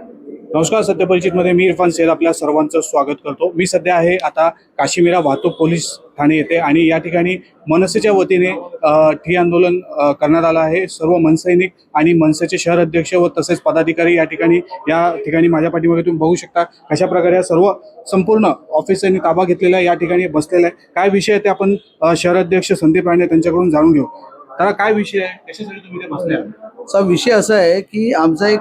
नमस्कार, सत्यपरिचितमध्ये मी इरफान सेल आपल्या सर्वांचं स्वागत करतो। मी सध्या आहे आता काशीमीरा वाहतूक पोलीस ठाणे येथे आणि या ठिकाणी मनसेच्या वतीने ठिय्या आंदोलन करण्यात आलं आहे। सर्व मनसैनिक आणि मनसेचे शहर अध्यक्ष व तसेच पदाधिकारी या ठिकाणी माझ्या पाठीमागे तुम्ही बघू शकता कशा प्रकारे या सर्व संपूर्ण ऑफिसरनी ताबा घेतलेला या ठिकाणी बसलेला आहे। काय विषय आहे ते आपण शहर अध्यक्ष संदीप राणे त्यांच्याकडून जाणून घेऊ। तर काय विषय आहे, कशासाठी तुम्ही इथे बसले आहात? विषय असा आहे की आमचा एक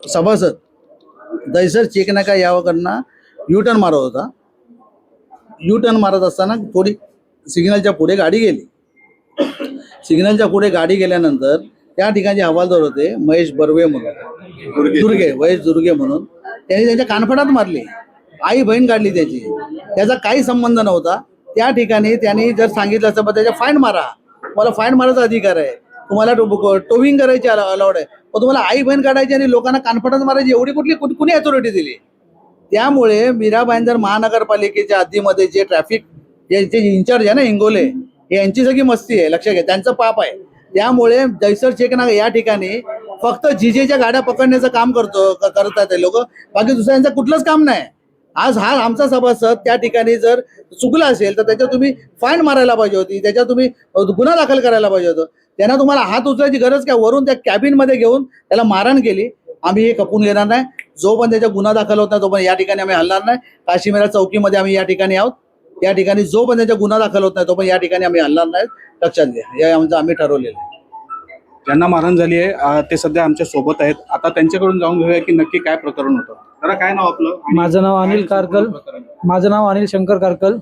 सभासद दैसर चेकनाका यावकडनं यू टर्न मारत होता। यू टर्न मारत असताना थोडी सिग्नलच्या पुढे गाडी गेली। सिग्नलच्या पुढे गाडी गेल्यानंतर त्या ठिकाणी हवालदार होते महेश बर्वे म्हणून, महेश दुर्गे म्हणून, त्यांनी त्यांच्या कानफडात मारली। आई बहीण काढली त्याची, त्याचा काही संबंध नव्हता। त्या ठिकाणी त्यांनी जर सांगितलं असतं त्याच्या फाईन मारा, तुम्हाला फाईन मारायचा अधिकार आहे, तुम्हाला टोविंग करायची अलाउड आहे, पण तुम्हाला आई बहीण काढायची आणि लोकांना कानफडात मारायची एवढी कुणी अथॉरिटी दिली? त्यामुळे मीरा भाईंदर महानगरपालिकेच्या हद्दीमध्ये जे ट्रॅफिक जे इन्चार्ज आहे ना इंगोले, यांची सगळी मस्ती आहे, लक्षात घ्या, त्यांचं पाप आहे। त्यामुळे दैसर चेकनाका या ठिकाणी फक्त जीजेच्या गाड्या पकडण्याचं काम करतात ते लोक, बाकी दुसऱ्यांचं कुठलंच काम नाही। आज हा आमचा सभासद त्या ठिकाणी जर चुकला असेल तर त्याच्यावर तुम्ही फाईन मारायला पाहिजे होती, त्याच्यावर तुम्ही गुन्हा दाखल करायला पाहिजे होतं। त्यांना तुम्हाला हात उचलायची गरज काय? वरून त्या कॅबिनमध्ये घेऊन त्याला मारहाण केली। आम्ही हे खपून घेणार नाही। जो पण त्याचा गुन्हा दाखल होत नाही तो पण या ठिकाणी आम्ही हलणार नाही। काशीमीरा चौकीमध्ये आम्ही या ठिकाणी आहोत। या ठिकाणी जो पण त्याचा गुन्हा दाखल होत नाही तो पण या ठिकाणी आम्ही हलणार नाही, लक्षात घ्या, हे आम्ही ठरवलेलं आहे। ज्यांना मारहाण झाली आहे ते सध्या आमच्या सोबत आहेत। आता त्यांच्याकडून जाऊन घेऊया की नक्की काय प्रकरण होतं। जरा काय नाव आपलं? माझं नाव अनिल कारकल। माझं नाव अनिल शंकर कारकल।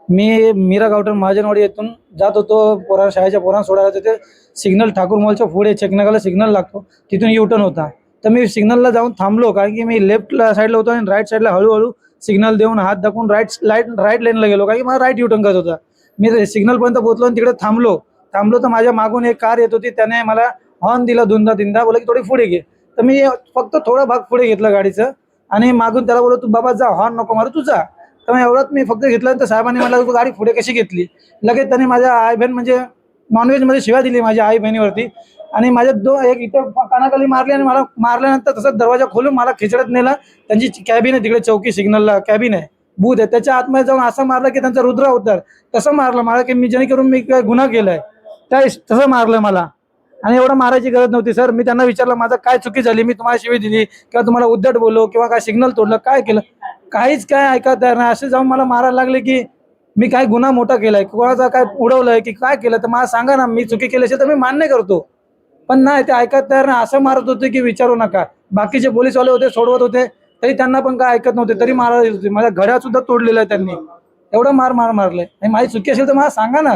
मी मीरा गावठण महाजनवाडी येथून जात होतो शाळेच्या पोरांना सोडायला। तिथे सिग्नल ठाकूर मॉलच्या पुढे चेकनाकाला सिग्नल लागतो, तिथून युटर्न होता। तर मी सिग्नलला जाऊन थांबलो, कारण की मी लेफ्ट साईडला होतो आणि राईट साईडला हळूहळू सिग्नल देऊन हात दाखवून राईट लेनला गेलो, कारण की मला राईट युटर्न करत होता। मी सिग्नलपर्यंत पोहोचलो आणि तिकडे थांबलो तर माझ्या मागून एक कार येत होती, त्याने मला हॉर्न दिला दोनदा तीनदा, बोला की थोडी पुढे घे। तर मी फक्त थोडा भाग पुढे घेतला गाडीचं आणि मागून त्याला बोललो, तू बाबा जा, हॉर्न नको मारू, तू जा। तर मग एवढंच मी फक्त घेतलं तर साहेबांनी मला गाडी पुढे कशी घेतली, लगेच त्यांनी माझ्या आई बहीण म्हणजे नॉनव्हेजमध्ये शिव्या दिली माझ्या आई बहिणीवरती आणि माझ्या एक इथं कानाखाली मारली आणि मला मारल्यानंतर तसंच दरवाजा खोलून मला खिचडत नेला। त्यांची कॅबिन आहे तिकडे, चौकी सिग्नलला कॅबिन आहे, बूथ आहे, त्याच्या आतमध्ये जाऊन असं मारलं की त्यांचा रुद्र अवतार तसं मारलं मला, की मी जेणेकरून मी काय गुन्हा केलाय तसं मारलं मला। आणि एवढं मारायची गरज नव्हती सर। मी त्यांना विचारलं माझं काय चुकी झाली, मी तुम्हाला शिवी दिली किंवा तुम्हाला उद्धट बोललो किंवा काय सिग्नल तोडलं, काय केलं? काहीच काय ऐकत नाही। असे जाऊन मला मारायला लागले की मी काय गुन्हा मोठा केलाय, कोणाचा काय उडवलंय की काय केलं, तर मला सांगा ना, मी चुकी केली असेल तर मी मान्य करतो, पण नाही, ते ऐकत तयार नाही। असं मारत होते की विचारू नका। बाकीचे पोलीसवाले होते, सोडवत होते, तरी त्यांना पण काय ऐकत नव्हते, तरी मारत होते। माझ्या घड्याळ सुद्धा तोडलेलं आहे त्यांनी, एवढं मारलंय। आणि माझी चुकी असेल तर मला सांगा ना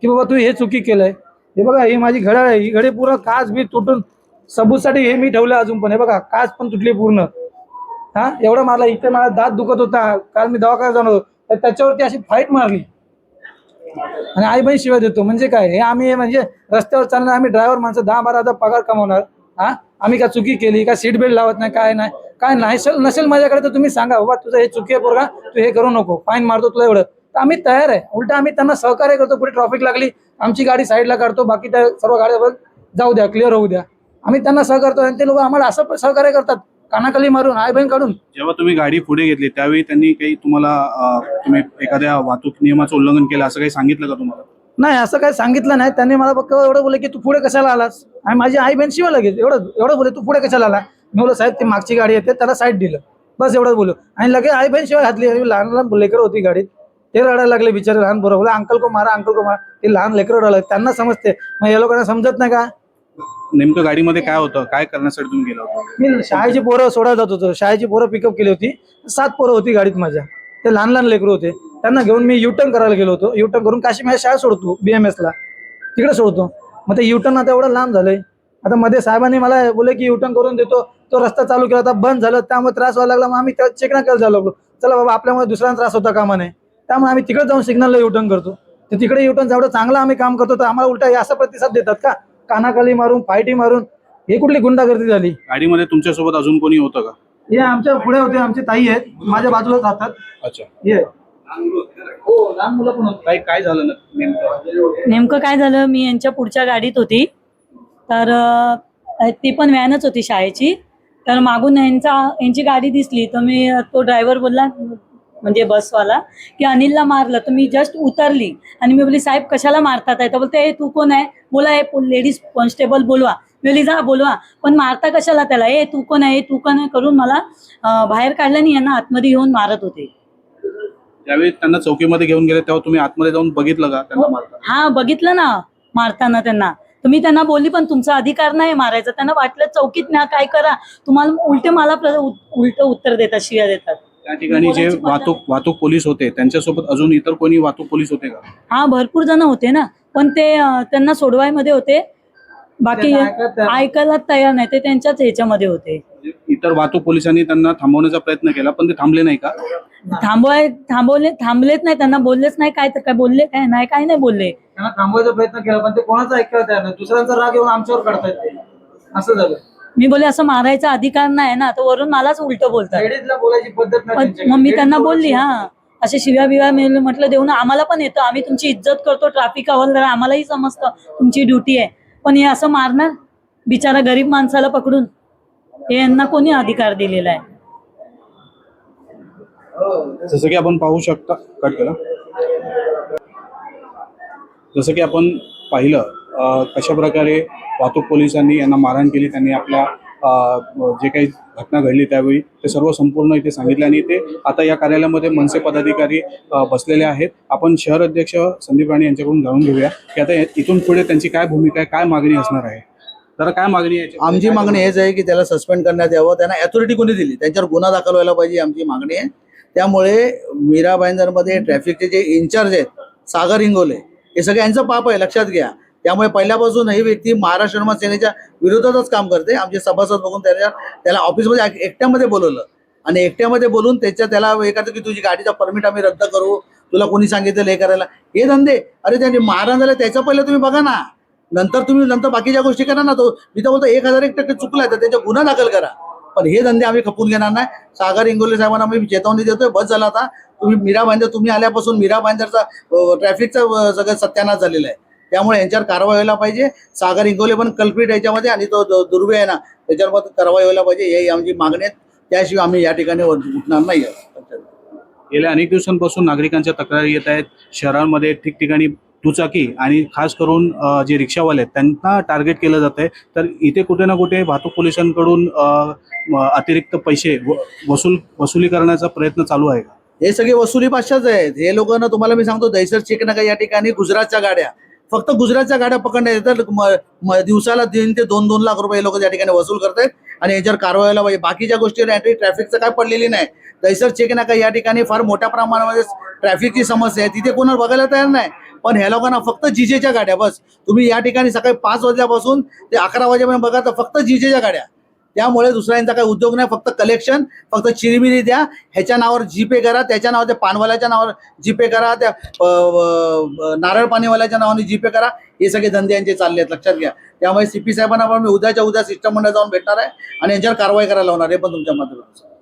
की बाबा तू हे चुकी केलंय। हे बघा, ही माझी घड्याळ आहे, ही घडी पूर्ण काच बी तुटून सबूतसाठी हे मी ठेवलं अजून पण, हे बघा काच पण तुटली पूर्ण। हा, एवढं मारला। इथे मला दात दुखत होता, काल मी दवाखान्यात जाणार होतो, तर त्याच्यावरती अशी फाईट मारली आणि आई बहीण शिवाय देतो म्हणजे काय? हे आम्ही म्हणजे रस्त्यावर चालणार, आम्ही ड्रायव्हर माणसं 10-12 पगार कमवणार, हा, आम्ही काय चुकी केली? काय सीट बेल्ट लावत नाही, काय नाही, काय नाही नसेल माझ्याकडे तर तुम्ही सांगा, बाबा तुझं हे चुकी आहे पोरगा, तू हे करू नको, फाईन मारतो तुला एवढं, तर आम्ही तयार आहे। उलट आम्ही त्यांना सहकार्य करतो। पुढे ट्रॉफिक लागली, आमची गाडी साईडला काढतो, बाकी त्या सर्व गाड्या जाऊ द्या, क्लिअर होऊ द्या, आम्ही त्यांना सहकारतो आणि ते लोक आम्हाला असं सहकार्य करतात, कानाखाली मारून, आई बहीण काढून। जेव्हा तुम्ही गाडी पुढे घेतली त्यावेळी त्यांनी काही तुम्हाला तुम्ही एखाद्या वाहतूक नियमाचं उल्लंघन केलं असं काही सांगितलं का तुम्हाला? नाही, असं काही सांगितलं नाही त्यांनी। मला फक्त एवढं बोलले की तू पुढे कशाला आलास, आणि माझी आई बहीण शिवाय लगेच एवढं बोलले, तू पुढे कशाला आला? मी बोललो साहेब ती मागची गाडी येते, त्याला साईड दिलं, बस एवढंच बोललो। आणि लगेच आई बहीण शिवाय घातली। लहान लहान लेकरं होती गाडीत, ते रडायला लागले बिचारे, लहान पोरं, बोला अंकल को मारा, अंकल को मारा, ते लहान लेकरं रडायला, त्यांना समजते, मग या लोकांना समजत नाही का? नेमकं गाडीमध्ये काय होतं, काय करण्यासाठी तुम्ही गेला होता? मी शाळेची पोरं सोडायला जात होतो, शाळेची पोरं पिकअप केली होती, 7 पोरं होती गाडीत माझ्या, ते लहान लहान लेकरं होते, त्यांना घेऊन मी युटर्न करायला गेलो होतो। युटर्न करून काशीमीरा शाळा सोडतो, BMS ला तिकडे सोडतो। मग ते युटर्न आता एवढं लांब झालंय, आता मध्ये साहेबांनी मला बोलले की युटर्न करून देतो, तो रस्ता चालू केला, आता बंद झालं, त्यामुळे त्रास व्हायला लागला। मग आम्ही चेकनाकाला जायला लागलो, चला बाबा आपल्यामुळे दुसऱ्यांना त्रास होता कामा नये, त्यामुळे आम्ही तिकडे जाऊन सिग्नलला युटर्न करतो। तर तिकडे युटर्न जेवढं चांगलं आम्ही काम करतो, तर आम्हाला उलटा असा प्रतिसाद देतात का? कानाखाली मारून, फाईटी मारून, हे कुठली गुंडागर्दी झाली? गाडीमध्ये तुमच्यासोबत अजून कोणी होतं का? हे आमच्या पुढे होते, आमची ताई आहेत, माझ्या बाजूलाच राहतात। अच्छा, हे हो, लहान मुलं पण होती। काय झालं ना नेमकं काय झालं, मी यांच्या पुढच्या गाडीत होती, तर ती पण व्हॅनच होती शाळेची, तर मागून यांची गाडी दिसली तर मी तो ड्रायव्हर बोलला म्हणजे बसवाला की अनिलला मारलं. तर मी जस्ट उतरली आणि मी बोलली साहेब कशाला मारतात आहे. तर बोलते "ए तू कोण आहे?" बोला "हे लेडीज कॉन्स्टेबल बोलवा." मी बोलली "जा बोलवा पण मारता कशाला त्याला. ए तू कोण आहे तू कोण आहे" करून मला बाहेर काढलं आणि यांना आतमध्ये घेऊन मारत होते. त्यावेळी त्यांना चौकीमध्ये घेऊन गेले तेव्हा तुम्ही आतमध्ये जाऊन बघितलं का त्यांना मारताना? हा बघितलं ना मारताना त्यांना. तर मी त्यांना बोलली पण तुमचा अधिकार नाही मारायचा. त्यांना वाटलं चौकीत न्या काय करा. तुम्हाला उलटे मला उलट उत्तर देतात शिव्या देतात. त्या ठिकाणी जे वाहतूक पोलीस होते त्यांच्यासोबत अजून इतर कोणी वाहतूक पोलीस होते का? हा भरपूर जण होते ना पण ते त्यांना सोडवायमध्ये होते. बाकी ऐकायला तयार नाही ते त्यांच्याच ह्याच्यामध्ये होते. इतर वाहतूक पोलिसांनी त्यांना थांबवण्याचा प्रयत्न केला पण ते थांबले नाही का? थांबलेच नाही. त्यांना बोललेच नाही. काय तर काय बोलले काय नाही काय नाही बोलले. त्यांना थांबवायचा प्रयत्न केला पण ते कोणाचा ऐकायला तयार नाही. दुसऱ्यांचा राग येऊन आमच्यावर काढतायत ते. असं झालं. मी बोले असं मारायचा अधिकार नाही ना तर वरून मलाच उलट बोलतात. लेडीजला बोलायची पद्धत नाही त्यांच्याकडे. मग मी त्यांना बोलली हा असे शिव्या बिव्या म्हटलं देऊ ना आम्हाला पण येतं. आम्ही तुमची इज्जत करतो ट्रॅफिक हवालदार आम्हालाही समजतं तुमची ड्युटी आहे. पण हे असं मारणार बिचारा गरीब माणसाला पकडून हे यांना कोणी अधिकार दिलेला आहे. जसं की आपण पाहू शकता कट केला. जसं की आपण पाहिलं कशा प्रकारे वाहतूक पोलिसांनी यांना मारहाण केली. त्यांनी आपल्या जे काही घटना घडली त्यावेळी ते सर्व संपूर्ण इथे सांगितले आणि ते आता या कार्यालयामध्ये मनसे पदाधिकारी बसलेले आहेत. आपण शहर अध्यक्ष संदीप राणे यांच्याकडून जाणून घेऊया की आता इथून पुढे त्यांची काय भूमिका आहे काय मागणी असणार आहे. जरा काय मागणी आहे? आमची मागणी हेच आहे की त्याला सस्पेंड करण्यात यावं. त्यांना अथॉरिटी कोणी दिली त्यांच्यावर गुन्हा दाखल व्हायला पाहिजे आमची मागणी आहे. त्यामुळे मीरा भाईंदरमध्ये ट्रॅफिकचे जे इंचार्ज आहेत सागर इंगोले हे सगळ्यांचं पाप आहे लक्षात घ्या. त्यामुळे पहिल्यापासून ही व्यक्ती महाराष्ट्र निर्माण सेनेच्या विरोधातच काम करते. आमचे सभासद बघून त्याला ऑफिसमध्ये एकट्यामध्ये बोलवलं आणि एकट्यामध्ये बोलून त्याला हे करतं की तुझी गाडीचा परमिट आम्ही रद्द करू तुला कोणी सांगितलं हे करायला. हे धंदे अरे त्यांनी मारहाण झालं त्याच्या पहिलं तुम्ही बघा ना नंतर बाकीच्या गोष्टी करा ना. तो मी तर बोलतो 1001% चुकलाय तर त्याच्या गुन्हा दाखल करा. पण हे धंदे आम्ही खपून घेणार नाही. सागर इंगोले साहेबांना आम्ही चेतावणी देतोय बस झाला आता तुम्ही मीरा भाईंदर तुम्ही आल्यापासून मीरा भाईंदरचा ट्रॅफिकचा सगळं सत्यानाश झालेला आहे. त्यामुळे यांच्यावर कारवाई व्हायला पाहिजे. सागर इंगोले पण कल्प्रिट याच्यामध्ये आणि तो दुर्वे आहे ना त्याच्यावर कारवाई व्हायला पाहिजे. ही आमची मागणी आहे. त्याशिवाय आम्ही या ठिकाणी उठणार नाही. गेल्या अनेक दिवसांपासून नागरिकांच्या तक्रारी येत आहेत. शहरांमध्ये ठिकठिकाणी दुचाकी आणि खास करून जे रिक्षावाले आहेत त्यांना टार्गेट केलं जात आहे. तर इथे कुठे ना कुठे वाहतूक पोलिसांकडून अतिरिक्त पैसे वसुली करण्याचा प्रयत्न चालू आहे का? हे सगळे वसुली पाशाच आहेत. हे लोकांना तुम्हाला मी सांगतो दहिसर चेकनाका या ठिकाणी गुजरातच्या गाड्या फक्त गुजरातच्या गाड्या पकडण्यात तर दिवसाला 3 ते 2 लाख रुपये लोक या ठिकाणी वसूल करतायत आणि याच्यावर कारवाई व्हायला पाहिजे. बाकीच्या गोष्टीवर अँटी ट्रॅफिकचं काय पडलेली नाही. दहिसर चेकनाका या ठिकाणी फार मोठ्या प्रमाणामध्ये ट्रॅफिकची समस्या आहे. तिथे कोणाला बघायला तयार नाही. पण ह्या लोकांना फक्त जीजेच्या गाड्या बस. तुम्ही या ठिकाणी सकाळी 5 वाजल्यापासून ते 11 वाजेपर्यंत बघा तर फक्त जीजेच्या गाड्या. त्यामुळे दुसऱ्यांचा काही उद्योग नाही. फक्त कलेक्शन फक्त चिरमिरी द्या ह्याच्या नावावर जीपे करा त्याच्या नावावर त्या पानवाल्याच्या नावावर जीपे करा त्या नारळ पाणीवाल्याच्या नावाने जीपे करा. हे सगळे धंदे यांचे चालले आहेत लक्षात घ्या. त्यामुळे सीपी साहेबांना पण मी उद्याच्या उद्या सिस्टम मंडळ जाऊन भेटणार आहे आणि यांच्यावर कारवाई करायला लावणार आहे. पण तुमच्या माध्यमातून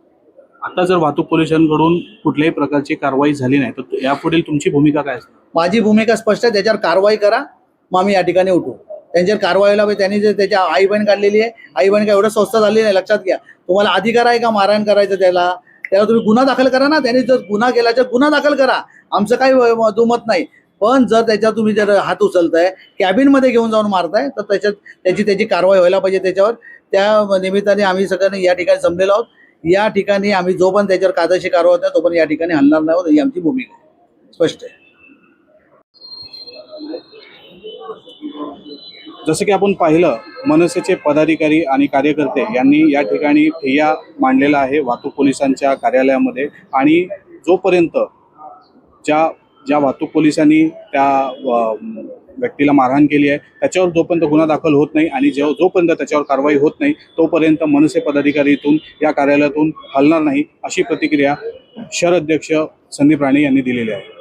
आता जर वाहतूक पोलिसांकडून कुठल्याही प्रकारची कारवाई झाली नाही तर यापुढील तुमची भूमिका काय असते? माझी भूमिका स्पष्ट आहे. त्याच्यावर कारवाई करा मग आम्ही या ठिकाणी उठू. त्यांच्यावर कारवाई व्हायला पाहिजे. त्यांनी जे त्याच्या आई बहीण काढलेली आहे आई बहीण काय एवढं स्वस्त झाली नाही लक्षात घ्या. तुम्हाला अधिकार आहे का मारहाण करायचं त्याला तुम्ही गुन्हा दाखल करा ना. त्यांनी जर गुन्हा केला तर गुन्हा दाखल करा. आमचं काही दुमत नाही. पण जर त्याच्यावर तुम्ही जर हात उचलताय कॅबिनमध्ये घेऊन जाऊन मारताय तर त्याची कारवाई व्हायला पाहिजे त्याच्यावर. त्या निमित्ताने आम्ही सगळ्यांनी या ठिकाणी जमलेलो आहोत. या ठिकाणी आम्ही जो पण त्याच्यावर कायदेशीर कारवाई होता तो पण या ठिकाणी हलणार नाही आहोत. ही आमची भूमिका आहे स्पष्ट आहे. जसं की आपण पाहिलं मनसेचे पदाधिकारी आणि कार्यकर्ते यांनी या ठिकाणी ठिय्या मांडलेला आहे वाहतूक पोलिसांच्या कार्यालयामध्ये. आणि जोपर्यंत ज्या वाहतूक पोलिसांनी त्या व्यक्तीला मारहाण केली आहे त्याच्यावर जोपर्यंत गुन्हा दाखल होत नाही आणि जोपर्यंत त्याच्यावर कारवाई होत नाही तोपर्यंत मनसे पदाधिकारी इथून या कार्यालयातून हलणार नाही अशी प्रतिक्रिया शहर अध्यक्ष संदीप राणे यांनी दिलेली आहे.